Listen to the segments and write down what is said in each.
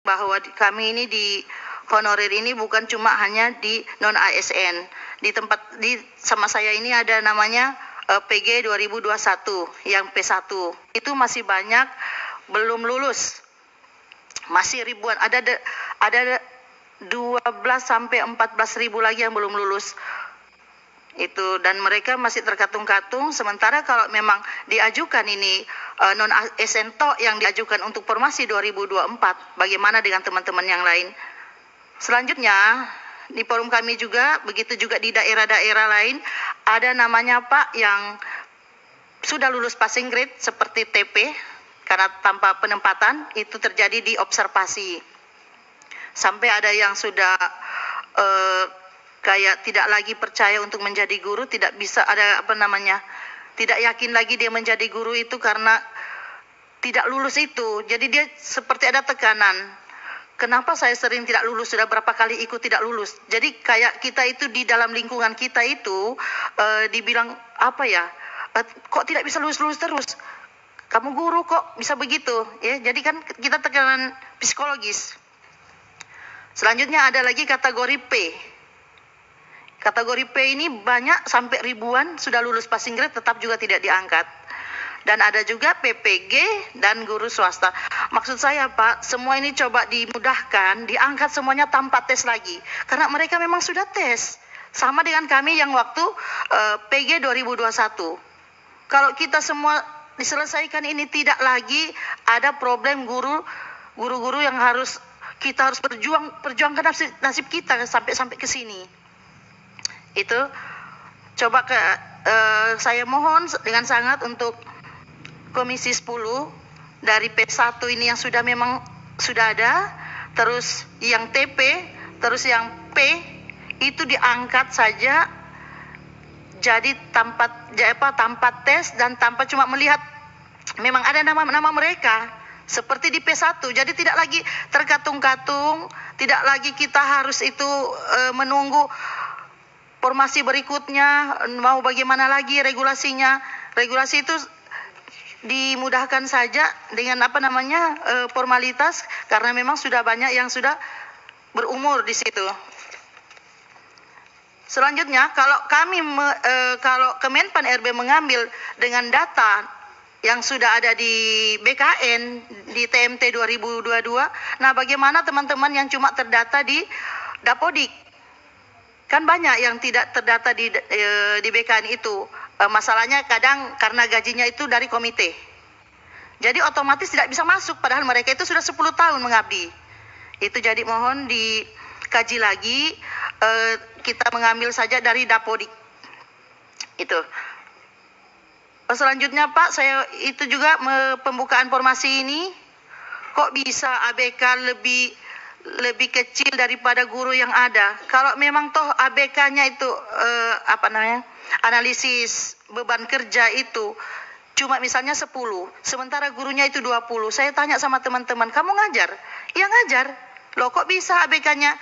bahwa kami ini di honorer ini bukan cuma hanya di non ASN. Sama saya ini ada namanya PG 2021 yang P1. Itu masih banyak belum lulus. Masih ribuan, ada 12 sampai 14 ribu lagi yang belum lulus. Itu, dan mereka masih terkatung-katung. Sementara kalau memang diajukan ini non ASN yang diajukan untuk formasi 2024, bagaimana dengan teman-teman yang lain? Selanjutnya di forum kami juga, begitu juga di daerah-daerah lain, ada namanya Pak yang sudah lulus passing grade seperti TP, karena tanpa penempatan itu terjadi di observasi. Sampai ada yang sudah kayak tidak lagi percaya untuk menjadi guru, tidak bisa, tidak yakin lagi dia menjadi guru itu karena tidak lulus itu. Jadi dia seperti ada tekanan. Kenapa saya sering tidak lulus, sudah berapa kali ikut tidak lulus. Jadi kayak kita itu di dalam lingkungan kita itu dibilang kok tidak bisa lulus terus. Kamu guru kok bisa begitu, ya. Jadi kan kita tekanan psikologis. Selanjutnya ada lagi kategori P. Kategori P ini banyak sampai ribuan sudah lulus passing grade tetap juga tidak diangkat. Dan ada juga PPG dan guru swasta. Maksud saya Pak, semua ini coba dimudahkan, diangkat semuanya tanpa tes lagi. Karena mereka memang sudah tes. Sama dengan kami yang waktu PG 2021. Kalau kita semua diselesaikan ini, tidak lagi ada problem guru-guru yang kita harus perjuangkan nasib kita sampai ke sini. Itu coba saya mohon dengan sangat untuk Komisi 10 dari P1 ini yang memang sudah ada, terus yang TP, terus yang P itu diangkat saja, jadi tanpa tes dan tanpa cuma melihat memang ada nama-nama mereka seperti di P1. Jadi tidak lagi terkatung-katung, tidak lagi kita harus itu menunggu formasi berikutnya mau bagaimana lagi regulasinya. Regulasi itu dimudahkan saja dengan formalitas, karena memang sudah banyak yang sudah berumur di situ. Selanjutnya, kalau Kemenpan RB mengambil dengan data yang sudah ada di BKN di TMT 2022, nah bagaimana teman-teman yang cuma terdata di Dapodik? Kan banyak yang tidak terdata di BKN itu. Masalahnya kadang karena gajinya itu dari komite. Jadi otomatis tidak bisa masuk, padahal mereka itu sudah 10 tahun mengabdi. Itu jadi mohon dikaji lagi, kita mengambil saja dari Dapodik. Itu. Selanjutnya Pak, saya itu juga pembukaan formasi ini, kok bisa ABK lebih kecil daripada guru yang ada. Kalau memang toh ABK-nya itu analisis beban kerja itu cuma misalnya 10, sementara gurunya itu 20. Saya tanya sama teman-teman, kamu ngajar? Iya ngajar. Loh kok bisa ABK-nya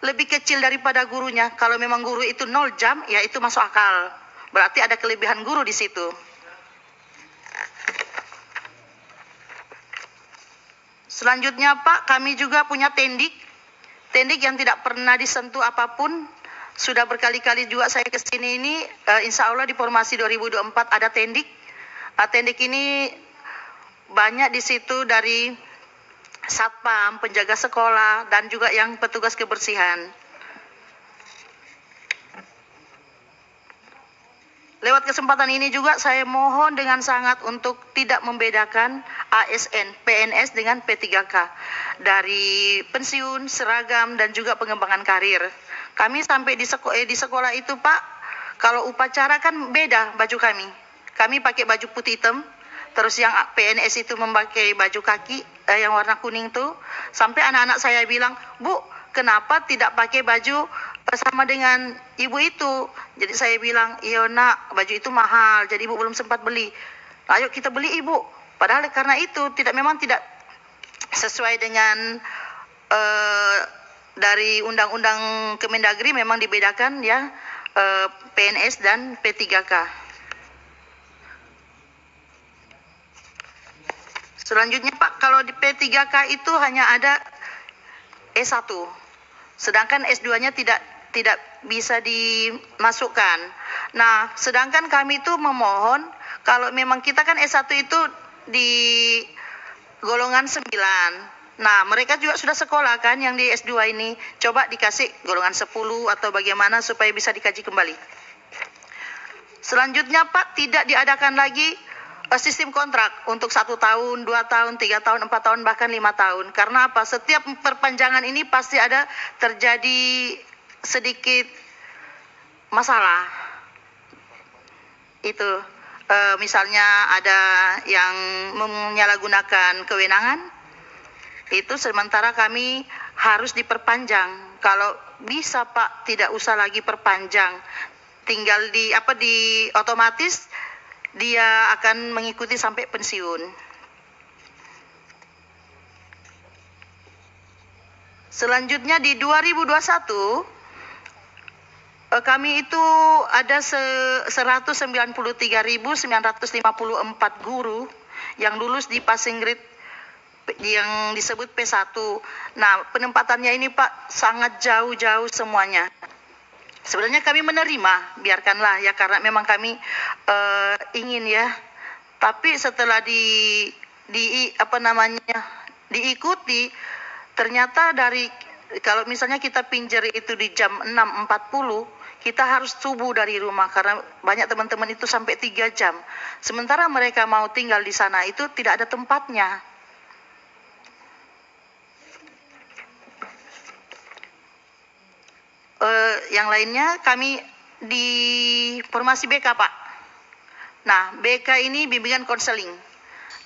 lebih kecil daripada gurunya? Kalau memang guru itu 0 jam, ya itu masuk akal. Berarti ada kelebihan guru di situ. Selanjutnya Pak, kami juga punya tendik yang tidak pernah disentuh apapun. Sudah berkali-kali juga saya ke sini ini, insya Allah di formasi 2024 ada tendik. Tendik ini banyak di situ dari satpam, penjaga sekolah, dan juga yang petugas kebersihan. Lewat kesempatan ini juga saya mohon dengan sangat untuk tidak membedakan ASN, PNS dengan P3K. Dari pensiun, seragam, dan juga pengembangan karir. Kami sampai di sekolah itu Pak, kalau upacara kan beda baju kami. Kami pakai baju putih hitam, terus yang PNS itu memakai baju kaki yang warna kuning tuh. Sampai anak-anak saya bilang, Bu, kenapa tidak pakai baju sama dengan ibu itu? Jadi saya bilang, iya nak, baju itu mahal, jadi ibu belum sempat beli. Ayo kita beli ibu. Padahal karena itu memang tidak sesuai dengan dari undang-undang Kemendagri, memang dibedakan ya PNS dan P3K. Selanjutnya Pak, kalau di P3K itu hanya ada S1. Sedangkan S2-nya tidak bisa dimasukkan. Nah, sedangkan kami itu memohon kalau memang kita kan S1 itu di golongan 9. Nah, mereka juga sudah sekolah kan yang di S2 ini. Coba dikasih golongan 10 atau bagaimana supaya bisa dikaji kembali. Selanjutnya Pak, tidak diadakan lagi sistem kontrak untuk 1 tahun, 2 tahun, 3 tahun, 4 tahun, bahkan 5 tahun. Karena apa? Setiap perpanjangan ini pasti ada terjadi sedikit masalah. Itu misalnya ada yang menyalahgunakan kewenangan, itu sementara kami harus diperpanjang. Kalau bisa Pak, tidak usah lagi perpanjang. Tinggal di otomatis dia akan mengikuti sampai pensiun. Selanjutnya di 2021 kami itu ada 193.954 guru yang lulus di passing grade yang disebut P1. Nah, penempatannya ini Pak sangat jauh-jauh semuanya. Sebenarnya kami menerima, biarkanlah ya, karena memang kami ingin ya. Tapi setelah diikuti, ternyata kalau misalnya kita pinjer itu di jam 6.40, kita harus subuh dari rumah karena banyak teman-teman itu sampai 3 jam. Sementara mereka mau tinggal di sana itu tidak ada tempatnya. Yang lainnya kami di formasi BK Pak. Nah, BK ini bimbingan konseling.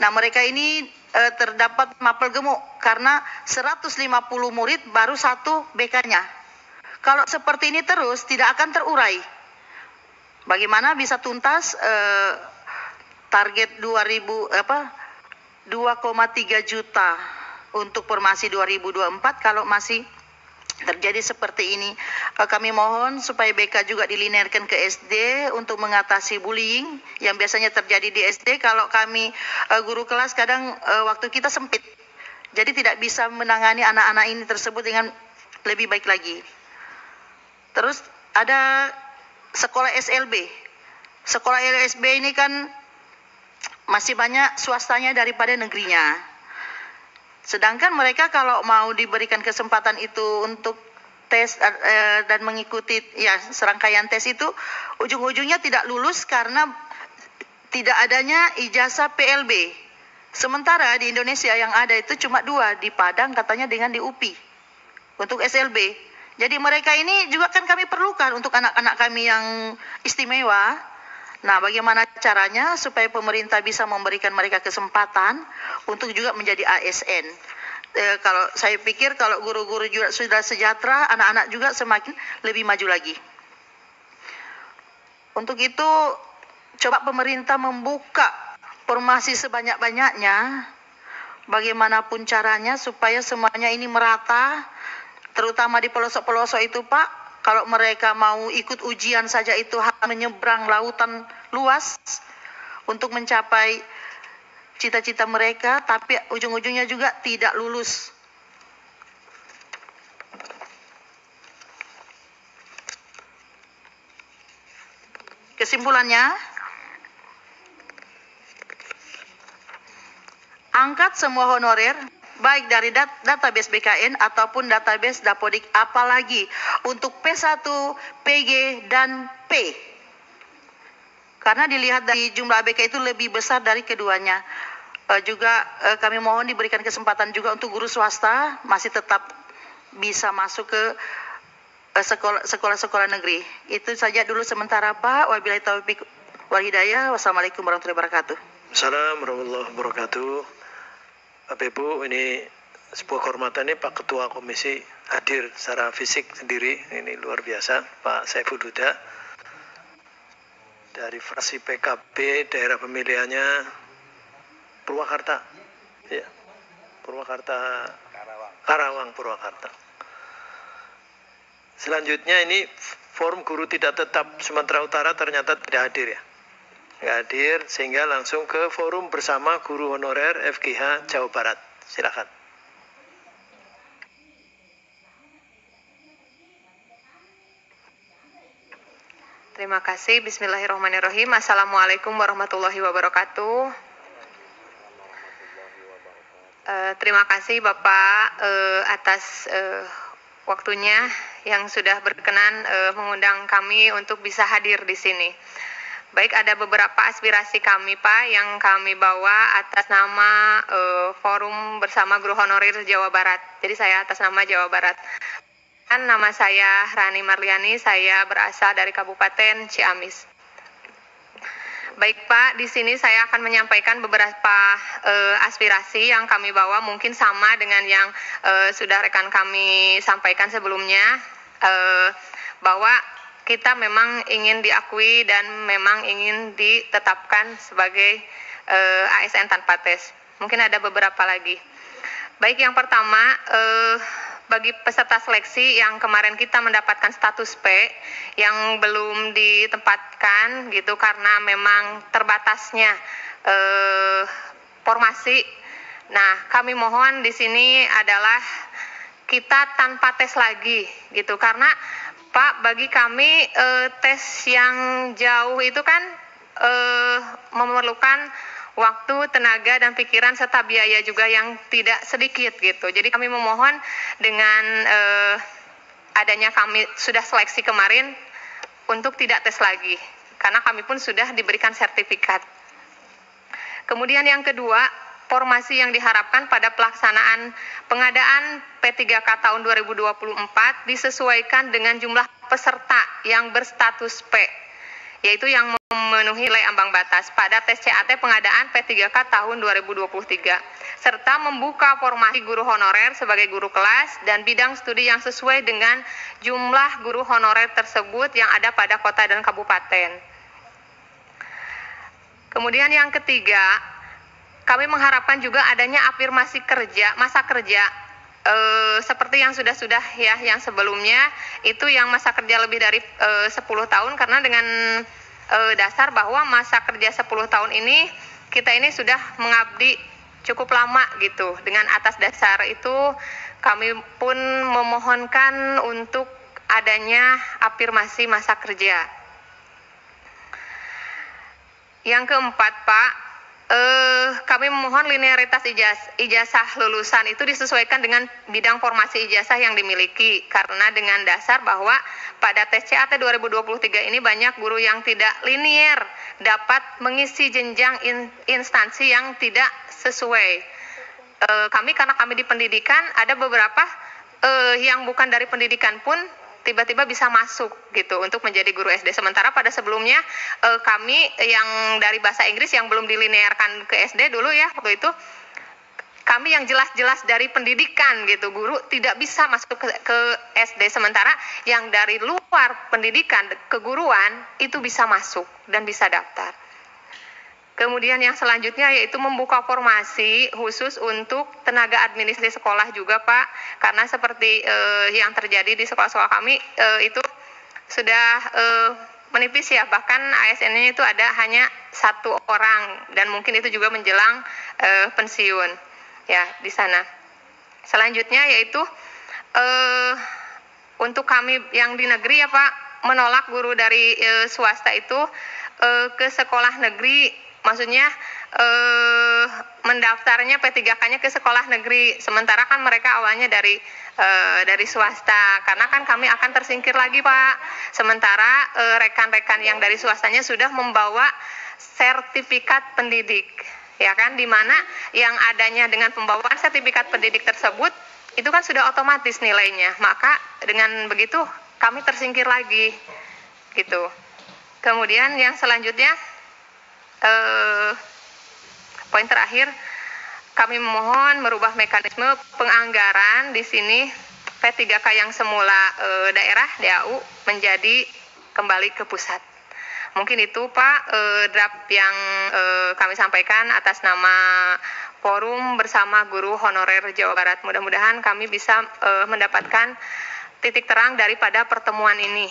Nah, mereka ini terdapat mapel gemuk karena 150 murid baru 1 BK-nya. Kalau seperti ini terus tidak akan terurai. Bagaimana bisa tuntas target 2,3 juta untuk formasi 2024 kalau masih terjadi seperti ini. Kami mohon supaya BK juga dilinearkan ke SD untuk mengatasi bullying yang biasanya terjadi di SD. Kalau kami guru kelas kadang waktu kita sempit, jadi tidak bisa menangani anak-anak ini tersebut dengan lebih baik lagi. Terus ada sekolah SLB. Sekolah LSB ini kan masih banyak swastanya daripada negerinya. Sedangkan mereka kalau mau diberikan kesempatan itu untuk tes dan mengikuti ya serangkaian tes itu, ujung-ujungnya tidak lulus karena tidak adanya ijazah PLB. Sementara di Indonesia yang ada itu cuma 2, di Padang katanya dengan di UPI untuk SLB. Jadi mereka ini juga kan kami perlukan untuk anak-anak kami yang istimewa. Nah, bagaimana caranya supaya pemerintah bisa memberikan mereka kesempatan untuk juga menjadi ASN? Kalau saya pikir kalau guru-guru juga sudah sejahtera, anak-anak juga semakin lebih maju lagi. Untuk itu, coba pemerintah membuka formasi sebanyak-banyaknya, bagaimanapun caranya supaya semuanya ini merata, terutama di pelosok-pelosok itu Pak. Kalau mereka mau ikut ujian saja itu menyeberang lautan luas untuk mencapai cita-cita mereka, tapi ujung-ujungnya juga tidak lulus. Kesimpulannya, angkat semua honorer baik dari database BKN ataupun database Dapodik, apalagi untuk P1, PG, dan P. Karena dilihat dari jumlah ABK itu lebih besar dari keduanya. Kami mohon diberikan kesempatan juga untuk guru swasta masih tetap bisa masuk ke sekolah-sekolah negeri. Itu saja dulu sementara Pak. Wabillahi taufiq wal hidayah. Wassalamualaikum warahmatullahi wabarakatuh. Assalamualaikum warahmatullahi wabarakatuh. Bapak Ibu, ini sebuah kehormatan nih Pak Ketua Komisi hadir secara fisik sendiri, ini luar biasa, Pak Saiful Huda dari fraksi PKB daerah pemilihannya Purwakarta, ya, Purwakarta, Karawang, Purwakarta. Selanjutnya ini Forum Guru Tidak Tetap Sumatera Utara ternyata tidak hadir ya. Nggak hadir, sehingga langsung ke forum bersama guru honorer FGH Jawa Barat. Silakan. Terima kasih. Bismillahirrahmanirrahim. Assalamualaikum warahmatullahi wabarakatuh. Terima kasih Bapak atas waktunya yang sudah berkenan mengundang kami untuk bisa hadir di sini. Baik, ada beberapa aspirasi kami Pak yang kami bawa atas nama Forum Bersama Guru Honorer Jawa Barat. Jadi saya atas nama Jawa Barat. Nama saya Rani Marliani, saya berasal dari Kabupaten Ciamis. Baik Pak, di sini saya akan menyampaikan beberapa aspirasi yang kami bawa, mungkin sama dengan yang sudah rekan kami sampaikan sebelumnya, bahwa kita memang ingin diakui dan memang ingin ditetapkan sebagai ASN tanpa tes. Mungkin ada beberapa lagi. Baik, yang pertama, bagi peserta seleksi yang kemarin kita mendapatkan status P yang belum ditempatkan gitu karena memang terbatasnya formasi. Nah, kami mohon di sini adalah kita tanpa tes lagi gitu, karena Pak, bagi kami tes yang jauh itu kan memerlukan waktu, tenaga, dan pikiran serta biaya juga yang tidak sedikit gitu. Jadi kami memohon dengan adanya kami sudah seleksi kemarin untuk tidak tes lagi, karena kami pun sudah diberikan sertifikat. Kemudian yang kedua, formasi yang diharapkan pada pelaksanaan pengadaan P3K tahun 2024 disesuaikan dengan jumlah peserta yang berstatus P, yaitu yang memenuhi nilai ambang batas pada tes CAT pengadaan P3K tahun 2023, serta membuka formasi guru honorer sebagai guru kelas dan bidang studi yang sesuai dengan jumlah guru honorer tersebut yang ada pada kota dan kabupaten. Kemudian yang ketiga, kami mengharapkan juga adanya afirmasi kerja, masa kerja, seperti yang sudah ya, yang sebelumnya itu yang masa kerja lebih dari 10 tahun, karena dengan dasar bahwa masa kerja 10 tahun ini kita ini sudah mengabdi cukup lama gitu. Dengan atas dasar itu kami pun memohonkan untuk adanya afirmasi masa kerja. Yang keempat Pak, kami memohon linearitas ijazah lulusan itu disesuaikan dengan bidang formasi ijazah yang dimiliki, karena dengan dasar bahwa pada tes CAT 2023 ini banyak guru yang tidak linier dapat mengisi jenjang instansi yang tidak sesuai. Karena kami di pendidikan, ada beberapa yang bukan dari pendidikan pun tiba-tiba bisa masuk gitu untuk menjadi guru SD. Sementara pada sebelumnya kami yang dari bahasa Inggris yang belum dilinearkan ke SD dulu ya, waktu itu kami yang jelas-jelas dari pendidikan gitu, guru tidak bisa masuk ke SD. Sementara yang dari luar pendidikan keguruan itu bisa masuk dan bisa daftar. Kemudian yang selanjutnya yaitu membuka formasi khusus untuk tenaga administrasi sekolah juga Pak, karena seperti yang terjadi di sekolah-sekolah kami itu sudah menipis ya, bahkan ASN-nya itu ada hanya 1 orang dan mungkin itu juga menjelang pensiun ya di sana. Selanjutnya yaitu untuk kami yang di negeri ya Pak, menolak guru dari swasta itu ke sekolah negeri. Maksudnya mendaftarnya P3K-nya ke sekolah negeri, sementara kan mereka awalnya dari swasta, karena kan kami akan tersingkir lagi Pak. Sementara rekan-rekan yang dari swastanya sudah membawa sertifikat pendidik, ya kan, di mana yang adanya dengan pembawaan sertifikat pendidik tersebut itu kan sudah otomatis nilainya, maka dengan begitu kami tersingkir lagi gitu. Kemudian yang selanjutnya, poin terakhir, kami memohon merubah mekanisme penganggaran di sini P3K yang semula daerah DAU menjadi kembali ke pusat. Mungkin itu Pak draft yang kami sampaikan atas nama Forum Bersama Guru Honorer Jawa Barat. Mudah-mudahan kami bisa mendapatkan titik terang daripada pertemuan ini.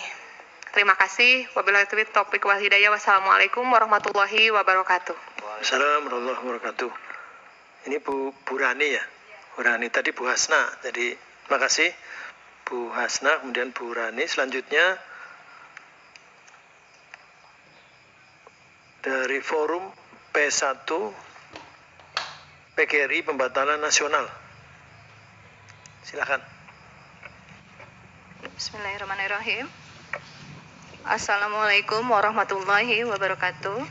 Terima kasih. Wabillahi taufiq wal hidayah. Wassalamualaikum warahmatullahi wabarakatuh. Waalaikumsalam warahmatullahi wabarakatuh. Ini Bu Rani ya. Bu Rani tadi Bu Hasna. Jadi terima kasih Bu Hasna, kemudian Bu Rani. Selanjutnya dari Forum P1 PGRI Pembatalan Nasional. Silakan. Bismillahirrahmanirrahim. Assalamualaikum warahmatullahi wabarakatuh.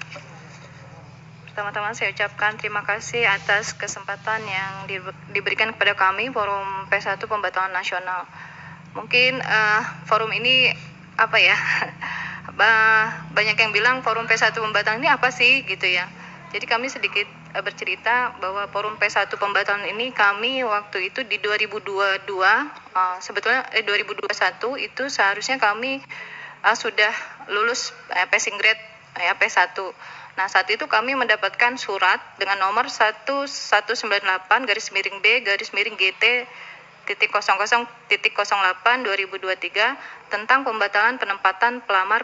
Pertama-tama saya ucapkan terima kasih atas kesempatan yang diberikan kepada kami Forum P1 Pembatalan Nasional. Mungkin forum ini apa ya? Banyak yang bilang Forum P1 Pembatalan ini apa sih gitu ya. Jadi kami sedikit bercerita bahwa Forum P1 Pembatalan ini kami waktu itu di 2022 sebetulnya 2021 itu seharusnya kami sudah lulus passing grade P1. Nah, saat itu kami mendapatkan surat dengan nomor 1198-GT.00.08-2023 tentang pembatalan penempatan pelamar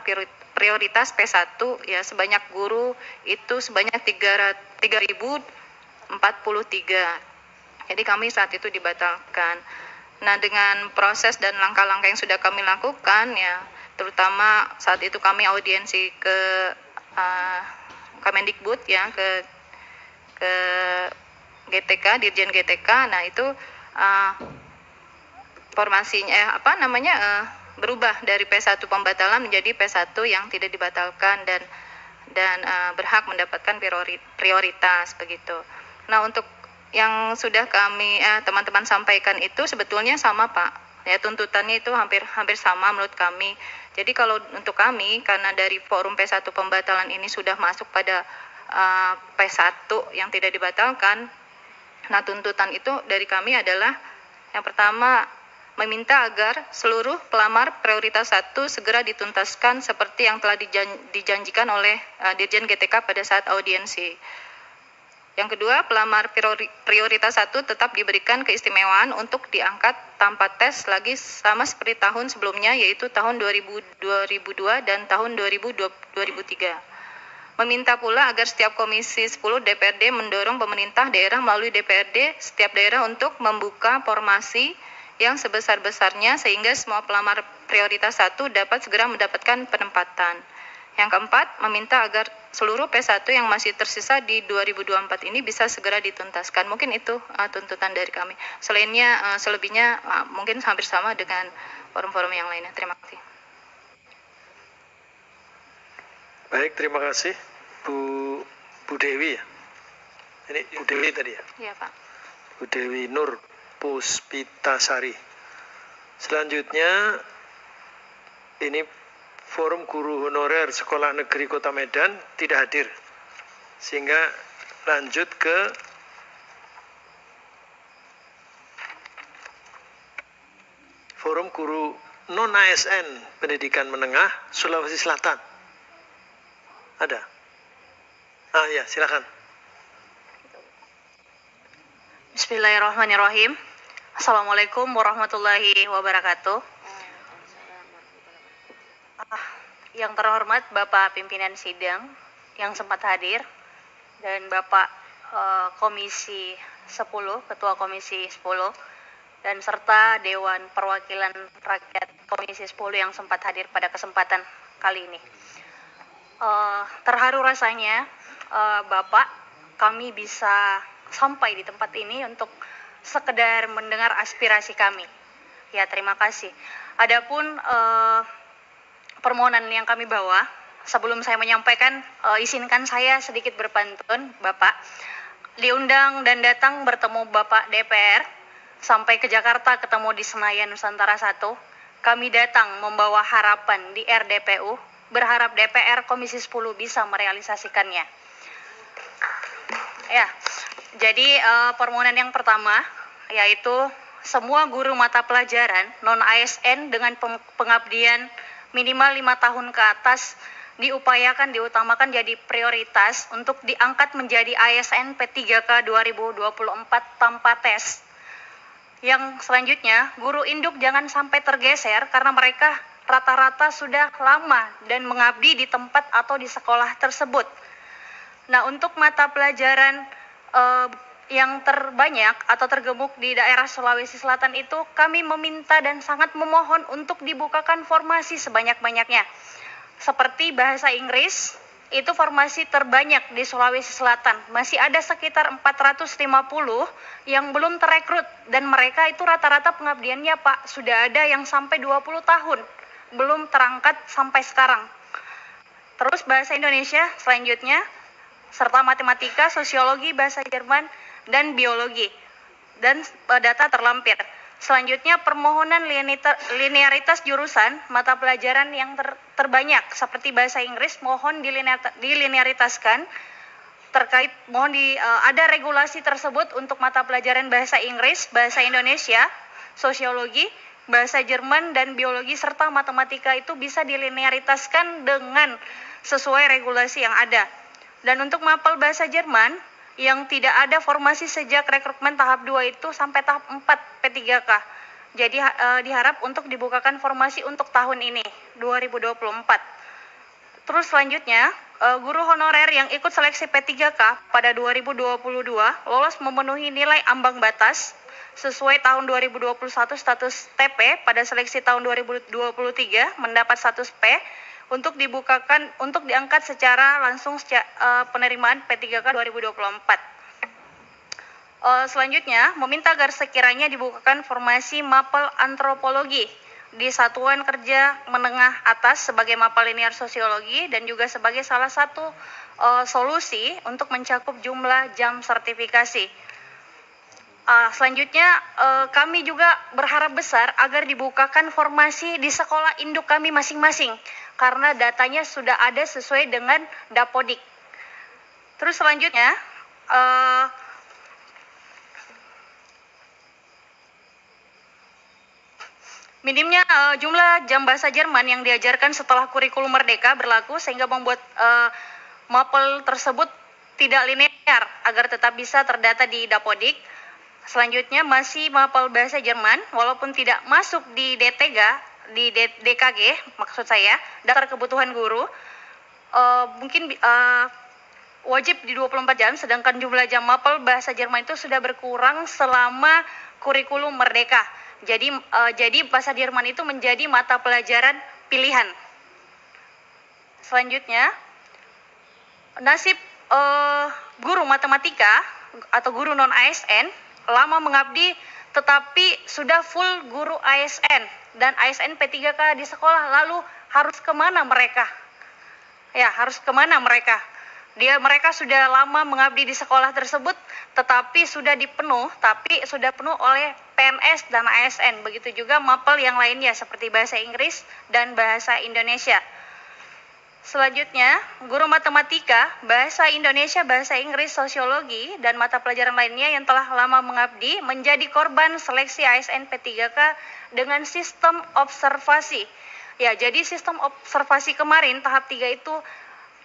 prioritas P1 ya, sebanyak guru itu sebanyak 3.043. Jadi kami saat itu dibatalkan. Nah, dengan proses dan langkah-langkah yang sudah kami lakukan ya, terutama saat itu kami audiensi ke Kemendikbud ya, ke GTK, Dirjen GTK. Nah, itu formasinya berubah dari P1 pembatalan menjadi P1 yang tidak dibatalkan dan berhak mendapatkan prioritas begitu. Nah, untuk yang sudah kami teman-teman sampaikan itu sebetulnya sama, Pak. Ya, tuntutannya itu hampir sama menurut kami. Jadi kalau untuk kami, karena dari Forum P1 Pembatalan ini sudah masuk pada P1 yang tidak dibatalkan, nah tuntutan itu dari kami adalah yang pertama, meminta agar seluruh pelamar prioritas 1 segera dituntaskan seperti yang telah dijanjikan oleh Dirjen GTK pada saat audiensi. Yang kedua, pelamar prioritas 1 tetap diberikan keistimewaan untuk diangkat tanpa tes lagi sama seperti tahun sebelumnya, yaitu tahun 2002 dan tahun 2003. Meminta pula agar setiap Komisi 10 DPRD mendorong pemerintah daerah melalui DPRD setiap daerah untuk membuka formasi yang sebesar-besarnya sehingga semua pelamar prioritas 1 dapat segera mendapatkan penempatan. Yang keempat, meminta agar seluruh P1 yang masih tersisa di 2024 ini bisa segera dituntaskan. Mungkin itu tuntutan dari kami. Selebihnya mungkin hampir sama dengan forum-forum yang lainnya. Terima kasih. Baik, terima kasih Bu Dewi ya. Ini Bu Dewi tadi ya? Iya, Pak. Bu Dewi Nur Puspitasari. Selanjutnya ini Forum Guru Honorer Sekolah Negeri Kota Medan tidak hadir, sehingga lanjut ke Forum Guru Non-ASN Pendidikan Menengah Sulawesi Selatan. Ada? Ya, silakan. Bismillahirrahmanirrahim. Assalamualaikum warahmatullahi wabarakatuh. Yang terhormat Bapak Pimpinan Sidang yang sempat hadir dan Bapak Komisi 10, Ketua Komisi 10 dan serta Dewan Perwakilan Rakyat Komisi 10 yang sempat hadir pada kesempatan kali ini. Terharu rasanya Bapak, kami bisa sampai di tempat ini untuk sekedar mendengar aspirasi kami. Ya, terima kasih. Adapun permohonan yang kami bawa, sebelum saya menyampaikan, izinkan saya sedikit berpantun, Bapak. Diundang dan datang bertemu Bapak DPR, sampai ke Jakarta ketemu di Senayan Nusantara 1. Kami datang membawa harapan di RDPU, berharap DPR Komisi 10 bisa merealisasikannya. Ya, jadi permohonan yang pertama, yaitu semua guru mata pelajaran non-ASN dengan pengabdian minimal 5 tahun ke atas diutamakan jadi prioritas untuk diangkat menjadi ASN P3K 2024 tanpa tes. Yang selanjutnya, guru induk jangan sampai tergeser karena mereka rata-rata sudah lama dan mengabdi di tempat atau di sekolah tersebut. Nah, untuk mata pelajaran yang terbanyak atau tergemuk di daerah Sulawesi Selatan itu, kami meminta dan sangat memohon untuk dibukakan formasi sebanyak-banyaknya, seperti bahasa Inggris, itu formasi terbanyak di Sulawesi Selatan. Masih ada sekitar 450 yang belum terekrut, dan mereka itu rata-rata pengabdiannya Pak sudah ada yang sampai 20 tahun belum terangkat sampai sekarang. Terus bahasa Indonesia selanjutnya, serta matematika, sosiologi, bahasa Jerman, dan biologi, dan data terlampir. Selanjutnya permohonan linearitas jurusan mata pelajaran yang terbanyak seperti bahasa Inggris mohon dilinearitaskan terkait ada regulasi tersebut untuk mata pelajaran bahasa Inggris, bahasa Indonesia, sosiologi, bahasa Jerman, dan biologi serta matematika itu bisa dilinearitaskan dengan sesuai regulasi yang ada. Dan untuk mapel bahasa Jerman yang tidak ada formasi sejak rekrutmen tahap 2 itu sampai tahap 4 P3K. Jadi diharap untuk dibukakan formasi untuk tahun ini 2024. Terus selanjutnya, guru honorer yang ikut seleksi P3K pada 2022 lolos memenuhi nilai ambang batas sesuai tahun 2021 status TP pada seleksi tahun 2023 mendapat status P untuk diangkat secara langsung penerimaan P3K 2024. Selanjutnya, meminta agar sekiranya dibukakan formasi mapel antropologi di Satuan Kerja Menengah Atas sebagai mapel linear sosiologi dan juga sebagai salah satu solusi untuk mencakup jumlah jam sertifikasi. Selanjutnya, kami juga berharap besar agar dibukakan formasi di sekolah induk kami masing-masing, karena datanya sudah ada sesuai dengan Dapodik. Terus selanjutnya, minimnya jumlah jam bahasa Jerman yang diajarkan setelah kurikulum merdeka berlaku sehingga membuat mapel tersebut tidak linear agar tetap bisa terdata di Dapodik. Selanjutnya masih mapel bahasa Jerman walaupun tidak masuk di DKG maksud saya, daftar kebutuhan guru, mungkin wajib di 24 jam, sedangkan jumlah jam mapel bahasa Jerman itu sudah berkurang selama kurikulum merdeka. Jadi bahasa Jerman itu menjadi mata pelajaran pilihan. Selanjutnya, nasib guru matematika atau guru non ASN lama mengabdi tetapi sudah full guru ASN dan ASN P3K di sekolah, lalu harus kemana mereka? Ya, harus kemana mereka? Mereka sudah lama mengabdi di sekolah tersebut, tetapi sudah penuh oleh PNS dan ASN. Begitu juga mapel yang lainnya seperti bahasa Inggris dan bahasa Indonesia. Selanjutnya, guru matematika, bahasa Indonesia, bahasa Inggris, sosiologi, dan mata pelajaran lainnya yang telah lama mengabdi menjadi korban seleksi ASN P3K dengan sistem observasi. Ya, jadi sistem observasi kemarin tahap 3 itu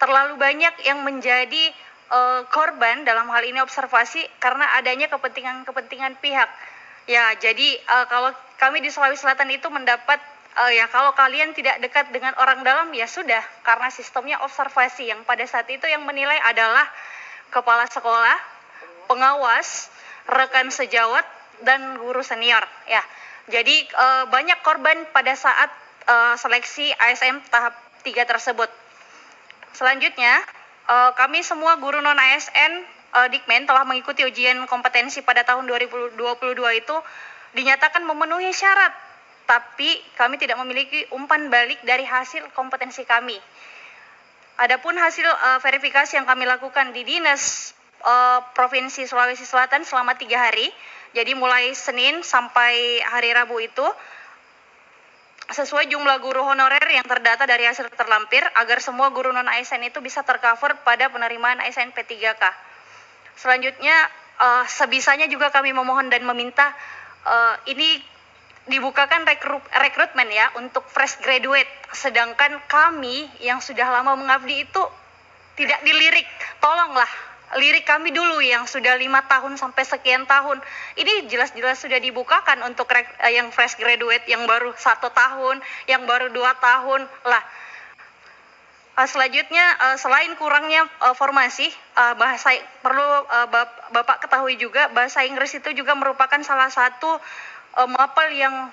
terlalu banyak yang menjadi korban dalam hal ini observasi karena adanya kepentingan pihak. Ya, jadi kalau kami di Sulawesi Selatan itu mendapat kalau kalian tidak dekat dengan orang dalam ya sudah, karena sistemnya observasi yang pada saat itu yang menilai adalah kepala sekolah, pengawas, rekan sejawat, dan guru senior. Ya, jadi banyak korban pada saat seleksi ASN tahap 3 tersebut. Selanjutnya, kami semua guru non ASN Dikmen telah mengikuti ujian kompetensi pada tahun 2022 itu dinyatakan memenuhi syarat, tapi kami tidak memiliki umpan balik dari hasil kompetensi kami. Adapun hasil verifikasi yang kami lakukan di Dinas Provinsi Sulawesi Selatan selama 3 hari, jadi mulai Senin sampai hari Rabu itu, sesuai jumlah guru honorer yang terdata dari hasil terlampir agar semua guru non ASN itu bisa tercover pada penerimaan ASN P3K. Selanjutnya, sebisanya juga kami memohon dan meminta ini dibukakan rekrutmen ya untuk fresh graduate, sedangkan kami yang sudah lama mengabdi itu tidak dilirik. Tolonglah lirik kami dulu yang sudah 5 tahun sampai sekian tahun. Ini jelas-jelas sudah dibukakan untuk yang fresh graduate yang baru 1 tahun, yang baru 2 tahun lah. Selanjutnya, selain kurangnya formasi, Bapak ketahui juga bahasa Inggris itu juga merupakan salah satu mapel yang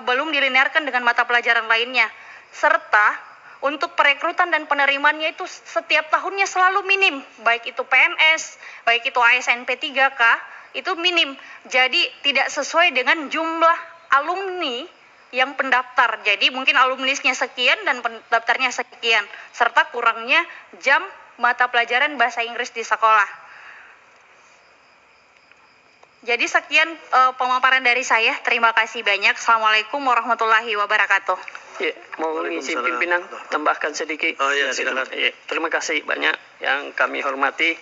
belum dilinearkan dengan mata pelajaran lainnya, serta untuk perekrutan dan penerimaannya itu setiap tahunnya selalu minim, baik itu PNS, baik itu ASN P3K, itu minim. Jadi tidak sesuai dengan jumlah alumni yang pendaftar. Jadi mungkin alumnisnya sekian dan pendaftarnya sekian, serta kurangnya jam mata pelajaran bahasa Inggris di sekolah. Jadi sekian pemaparan dari saya. Terima kasih banyak. Assalamualaikum warahmatullahi wabarakatuh. Ya, mau ngisi pimpinan tambahkan sedikit. Oh ya, silakan. Ya, terima kasih banyak yang kami hormati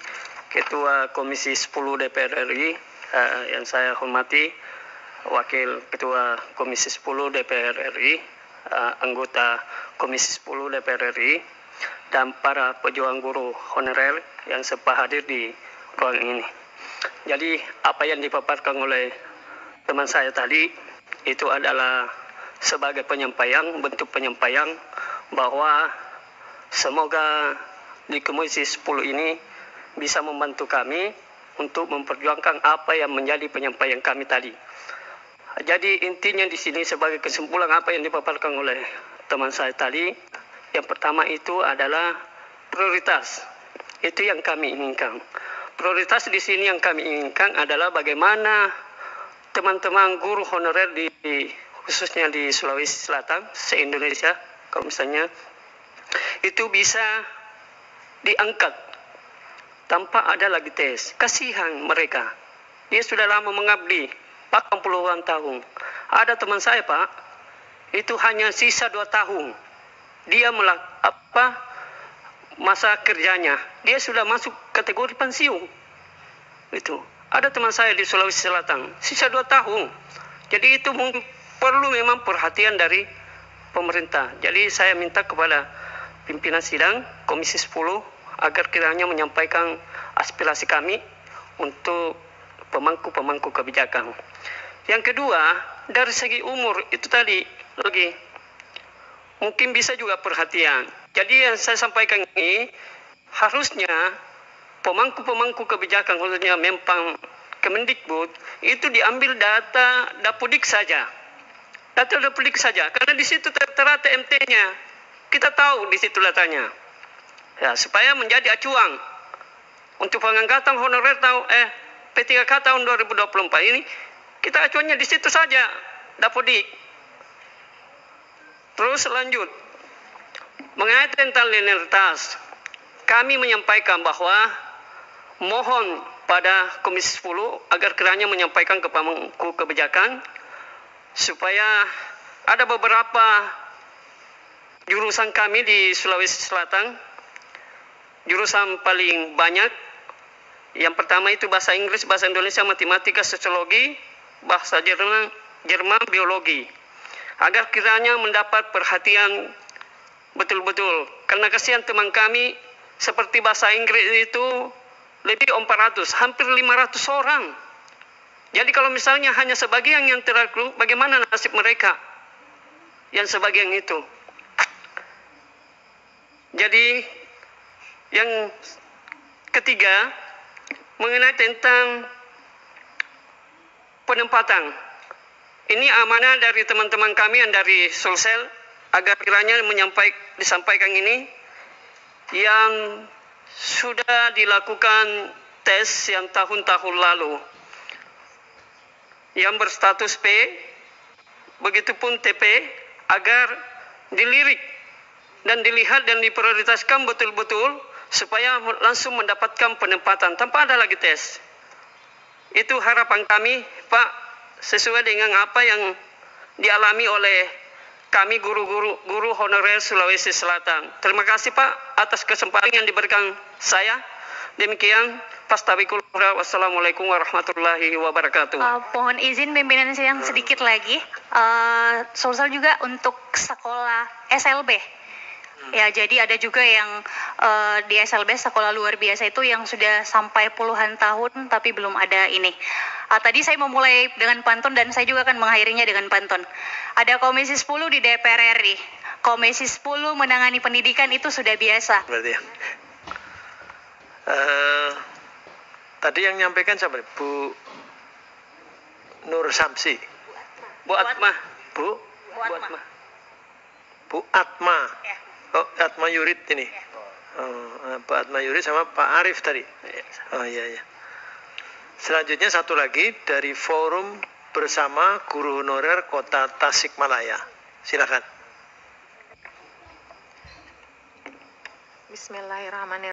Ketua Komisi 10 DPR RI, yang saya hormati Wakil Ketua Komisi 10 DPR RI, anggota Komisi 10 DPR RI, dan para pejuang guru honorer yang sempat hadir di ruangan ini. Jadi apa yang dipaparkan oleh teman saya tadi itu adalah sebagai penyampaian, bentuk penyampaian bahwa semoga di Komisi 10 ini bisa membantu kami untuk memperjuangkan apa yang menjadi penyampaian kami tadi. Jadi intinya di sini sebagai kesimpulan apa yang dipaparkan oleh teman saya tadi, yang pertama itu adalah prioritas. Itu yang kami inginkan. Prioritas di sini yang kami inginkan adalah bagaimana teman-teman guru honorer khususnya di Sulawesi Selatan, se-Indonesia, kalau misalnya itu bisa diangkat tanpa ada lagi tes. Kasihan mereka. Dia sudah lama mengabdi, 80-an tahun. Ada teman saya, Pak, itu hanya sisa 2 tahun. Dia masa kerjanya, dia sudah masuk kategori pensiun. Itu. Ada teman saya di Sulawesi Selatan, sisa 2 tahun. Jadi itu perlu memang perhatian dari pemerintah. Jadi saya minta kepada pimpinan sidang Komisi 10 agar kiranya menyampaikan aspirasi kami untuk pemangku-pemangku kebijakan. Yang kedua, dari segi umur itu tadi lagi mungkin bisa juga perhatian. Jadi yang saya sampaikan ini harusnya pemangku-pemangku kebijakan khususnya Menpan Kemendikbud itu diambil data Dapodik saja. Data Dapodik saja karena di situ tertera TMT-nya. Kita tahu di situ datanya. Ya, supaya menjadi acuan untuk pengangkatan honorer P3K tahun 2024 ini kita acuannya di situ saja Dapodik. Terus lanjut. Mengenai tentang linearitas, kami menyampaikan bahwa mohon pada Komisi 10 agar kiranya menyampaikan ke pemangku kebijakan supaya ada beberapa jurusan kami di Sulawesi Selatan, jurusan paling banyak. Yang pertama itu bahasa Inggris, bahasa Indonesia, matematika, sosiologi, bahasa Jerman, biologi. Agar kiranya mendapat perhatian betul-betul. Karena kasihan teman kami seperti bahasa Inggris itu lebih 400, hampir 500 orang. Jadi kalau misalnya hanya sebagian yang terrekrut, bagaimana nasib mereka? Yang sebagian itu. Jadi yang ketiga mengenai tentang penempatan. Ini amanah dari teman-teman kami yang dari Sulsel agar kiranya disampaikan ini yang sudah dilakukan tes yang tahun-tahun lalu yang berstatus P, begitupun TP, agar dilirik dan dilihat dan diprioritaskan betul-betul supaya langsung mendapatkan penempatan tanpa ada lagi tes. Itu harapan kami, Pak, sesuai dengan apa yang dialami oleh kami guru honorer Sulawesi Selatan. Terima kasih, Pak, atas kesempatan yang diberikan saya. Demikian, Fastabikul Khairat. Wassalamualaikum warahmatullahi wabarakatuh. Mohon izin pimpinan sidang sedikit lagi. Sulsel juga untuk sekolah SLB. Ya, jadi ada juga yang di SLB sekolah luar biasa itu yang sudah sampai puluhan tahun tapi belum ada ini. Tadi saya memulai dengan pantun dan saya juga akan mengakhirinya dengan pantun. Ada Komisi 10 di DPR RI. Komisi 10 menangani pendidikan itu sudah biasa. Berarti ya. Tadi yang nyampaikan siapa? Bu Nur Samsi. Bu Atma. Bu Atma. Bu Atma. Ya. Oh, Atma Yurid ini. Oh, Pak Atma Yurid sama Pak Arif tadi. Oh iya iya. Selanjutnya satu lagi dari Forum Bersama Guru Honorer Kota Tasikmalaya. Silakan. Bismillahirrahmanirrahim.